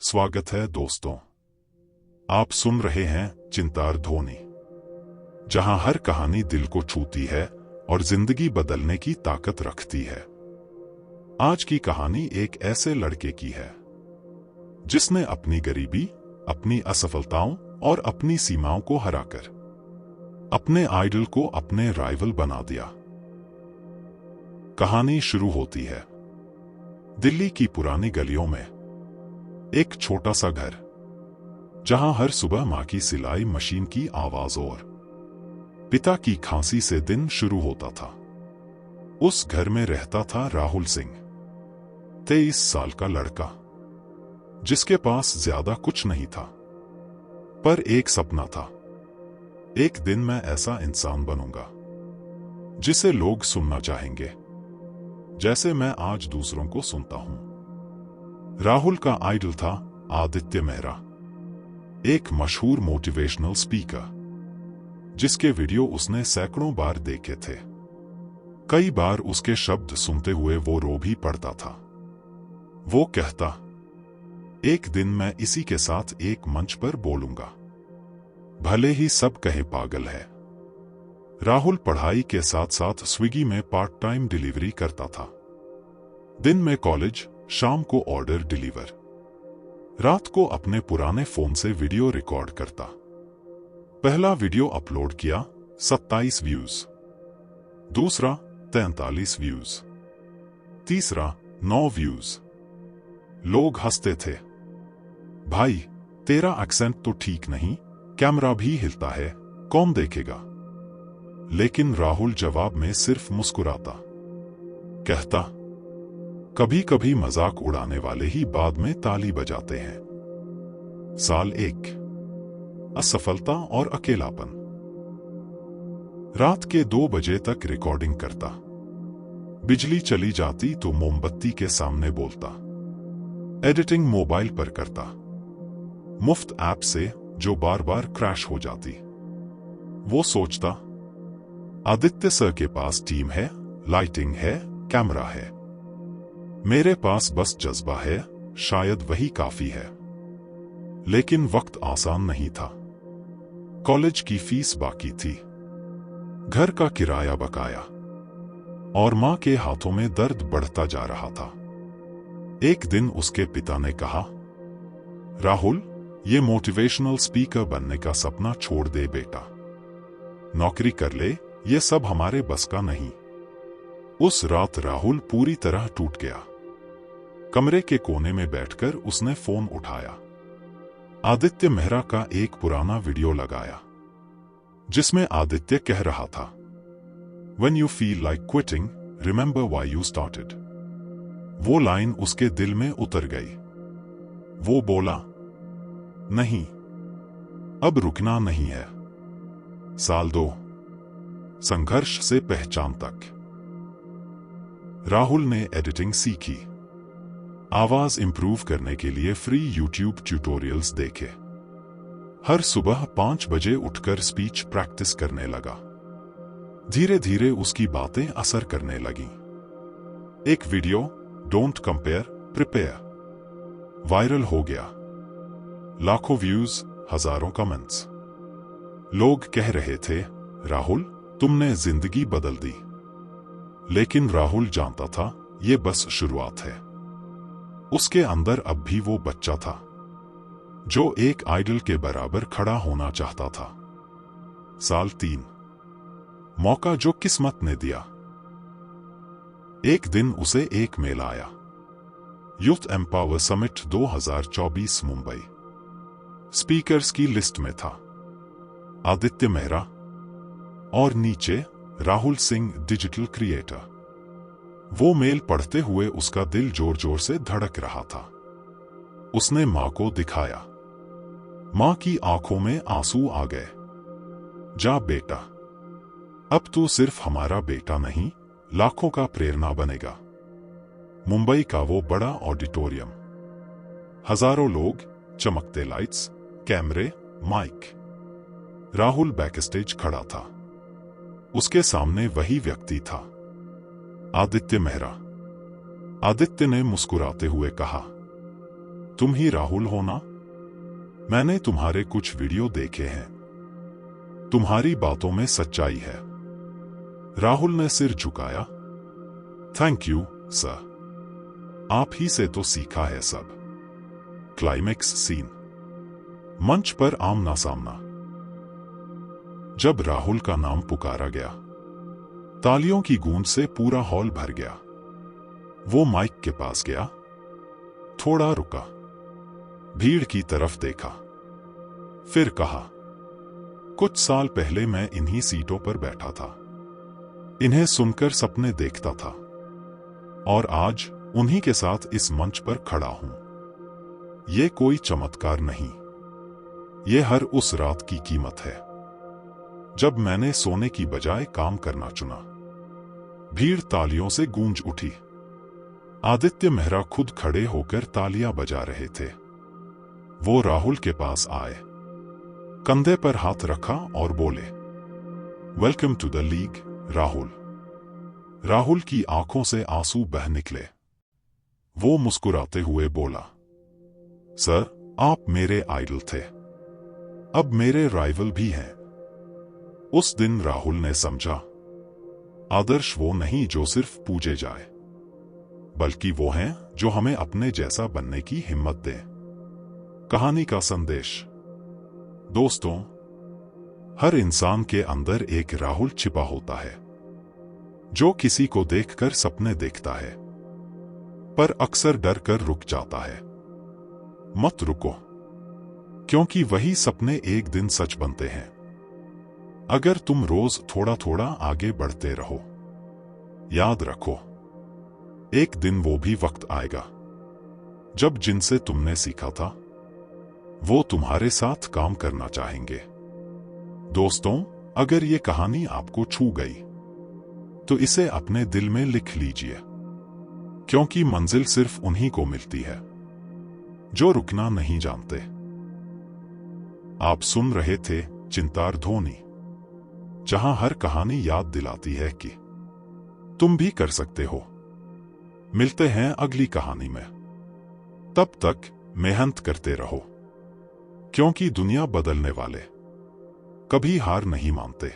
स्वागत है दोस्तों। आप सुन रहे हैं चिंतार ध्वनि, जहां हर कहानी दिल को छूती है और जिंदगी बदलने की ताकत रखती है। आज की कहानी एक ऐसे लड़के की है जिसने अपनी गरीबी, अपनी असफलताओं और अपनी सीमाओं को हराकर अपने आइडल को अपने राइवल बना दिया। कहानी शुरू होती है दिल्ली की पुरानी गलियों में। एक छोटा सा घर, जहां हर सुबह मां की सिलाई मशीन की आवाज और पिता की खांसी से दिन शुरू होता था। उस घर में रहता था राहुल सिंह, 23 साल का लड़का, जिसके पास ज्यादा कुछ नहीं था, पर एक सपना था। एक दिन मैं ऐसा इंसान बनूंगा जिसे लोग सुनना चाहेंगे, जैसे मैं आज दूसरों को सुनता हूं। राहुल का आइडल था आदित्य मेहरा, एक मशहूर मोटिवेशनल स्पीकर, जिसके वीडियो उसने सैकड़ों बार देखे थे। कई बार उसके शब्द सुनते हुए वो रो भी पड़ता था। वो कहता, एक दिन मैं इसी के साथ एक मंच पर बोलूंगा, भले ही सब कहे पागल है। राहुल पढ़ाई के साथ साथ स्विगी में पार्ट टाइम डिलीवरी करता था। दिन में कॉलेज, शाम को ऑर्डर डिलीवर। रात को अपने पुराने फोन से वीडियो रिकॉर्ड करता। पहला वीडियो अपलोड किया, 27 व्यूज। दूसरा 43 व्यूज। तीसरा 9 व्यूज। लोग हंसते थे, भाई तेरा एक्सेंट तो ठीक नहीं, कैमरा भी हिलता है, कौन देखेगा। लेकिन राहुल जवाब में सिर्फ मुस्कुराता, कहता, कभी कभी मजाक उड़ाने वाले ही बाद में ताली बजाते हैं। साल 1, असफलता और अकेलापन। रात के 2 बजे तक रिकॉर्डिंग करता। बिजली चली जाती तो मोमबत्ती के सामने बोलता। एडिटिंग मोबाइल पर करता, मुफ्त ऐप से जो बार बार क्रैश हो जाती। वो सोचता, आदित्य सर के पास टीम है, लाइटिंग है, कैमरा है, मेरे पास बस जज्बा है, शायद वही काफी है। लेकिन वक्त आसान नहीं था। कॉलेज की फीस बाकी थी, घर का किराया बकाया, और मां के हाथों में दर्द बढ़ता जा रहा था। एक दिन उसके पिता ने कहा, राहुल, ये मोटिवेशनल स्पीकर बनने का सपना छोड़ दे बेटा, नौकरी कर ले, ये सब हमारे बस का नहीं। उस रात राहुल पूरी तरह टूट गया। कमरे के कोने में बैठकर उसने फोन उठाया। आदित्य मेहरा का एक पुराना वीडियो लगाया, जिसमें आदित्य कह रहा था, When you feel like quitting, remember why you started। वो लाइन उसके दिल में उतर गई। वो बोला, नहीं, अब रुकना नहीं है। साल 2, संघर्ष से पहचान तक। राहुल ने एडिटिंग सीखी, आवाज इंप्रूव करने के लिए फ्री यूट्यूब ट्यूटोरियल्स देखे। हर सुबह 5 बजे उठकर स्पीच प्रैक्टिस करने लगा। धीरे धीरे उसकी बातें असर करने लगीं। एक video, don't compare, prepare, viral हो गया। लाखों व्यूज, हजारों कमेंट्स। लोग कह रहे थे, राहुल तुमने जिंदगी बदल दी। लेकिन राहुल जानता था, ये बस शुरुआत है। उसके अंदर अब भी वो बच्चा था, जो एक आइडल के बराबर खड़ा होना चाहता था। साल 3, मौका जो किस्मत ने दिया। एक दिन उसे एक मेल आया, youth empower summit 2024 Mumbai. Speakers की लिस्ट में था आदित्य मेहरा और नीचे राहुल सिंह, डिजिटल क्रिएटर। वो मेल पढ़ते हुए उसका दिल जोर जोर से धड़क रहा था। उसने मां को दिखाया। मां की आंखों में आंसू आ गए। जा बेटा, अब तू सिर्फ हमारा बेटा नहीं, लाखों का प्रेरणा बनेगा। मुंबई का वो बड़ा ऑडिटोरियम, हजारों लोग, चमकते लाइट्स, कैमरे, माइक। राहुल बैकस्टेज खड़ा था। उसके सामने वही व्यक्ति था, आदित्य मेहरा। आदित्य ने मुस्कुराते हुए कहा, तुम ही राहुल हो ना? मैंने तुम्हारे कुछ वीडियो देखे हैं। तुम्हारी बातों में सच्चाई है। राहुल ने सिर झुकाया। थैंक यू सर, आप ही से तो सीखा है सब। Climax scene. मंच पर आमना सामना। जब राहुल का नाम पुकारा गया, तालियों की गूंज से पूरा हॉल भर गया। वो माइक के पास गया, थोड़ा रुका, भीड़ की तरफ देखा, फिर कहा, कुछ साल पहले मैं इन्हीं सीटों पर बैठा था, इन्हें सुनकर सपने देखता था, और आज उन्हीं के साथ इस मंच पर खड़ा हूं। ये कोई चमत्कार नहीं, ये हर उस रात की कीमत है जब मैंने सोने की बजाय काम करना चुना। भीड़ तालियों से गूंज उठी। आदित्य मेहरा खुद खड़े होकर तालियां बजा रहे थे। वो राहुल के पास आए, कंधे पर हाथ रखा और बोले, welcome to the league Rahul. Rahul की आंखों से आंसू बह निकले। वो मुस्कुराते हुए बोला, सर, आप मेरे आइडल थे, अब मेरे राइवल भी हैं। उस दिन राहुल ने समझा, आदर्श वो नहीं जो सिर्फ पूजे जाए, बल्कि वो हैं जो हमें अपने जैसा बनने की हिम्मत दे। कहानी का संदेश। दोस्तों, हर इंसान के अंदर एक राहुल छिपा होता है, जो किसी को देखकर सपने देखता है, पर अक्सर डर कर रुक जाता है। मत रुको, क्योंकि वही सपने एक दिन सच बनते हैं। अगर तुम रोज थोड़ा थोड़ा आगे बढ़ते रहो, याद रखो, एक दिन वो भी वक्त आएगा जब जिनसे तुमने सीखा था, वो तुम्हारे साथ काम करना चाहेंगे। दोस्तों, अगर ये कहानी आपको छू गई, तो इसे अपने दिल में लिख लीजिए, क्योंकि मंजिल सिर्फ उन्हीं को मिलती है जो रुकना नहीं जानते। आप सुन रहे थे चिंतार ध्वनि, जहां हर कहानी याद दिलाती है कि तुम भी कर सकते हो। मिलते हैं अगली कहानी में। तब तक मेहनत करते रहो, क्योंकि दुनिया बदलने वाले कभी हार नहीं मानते।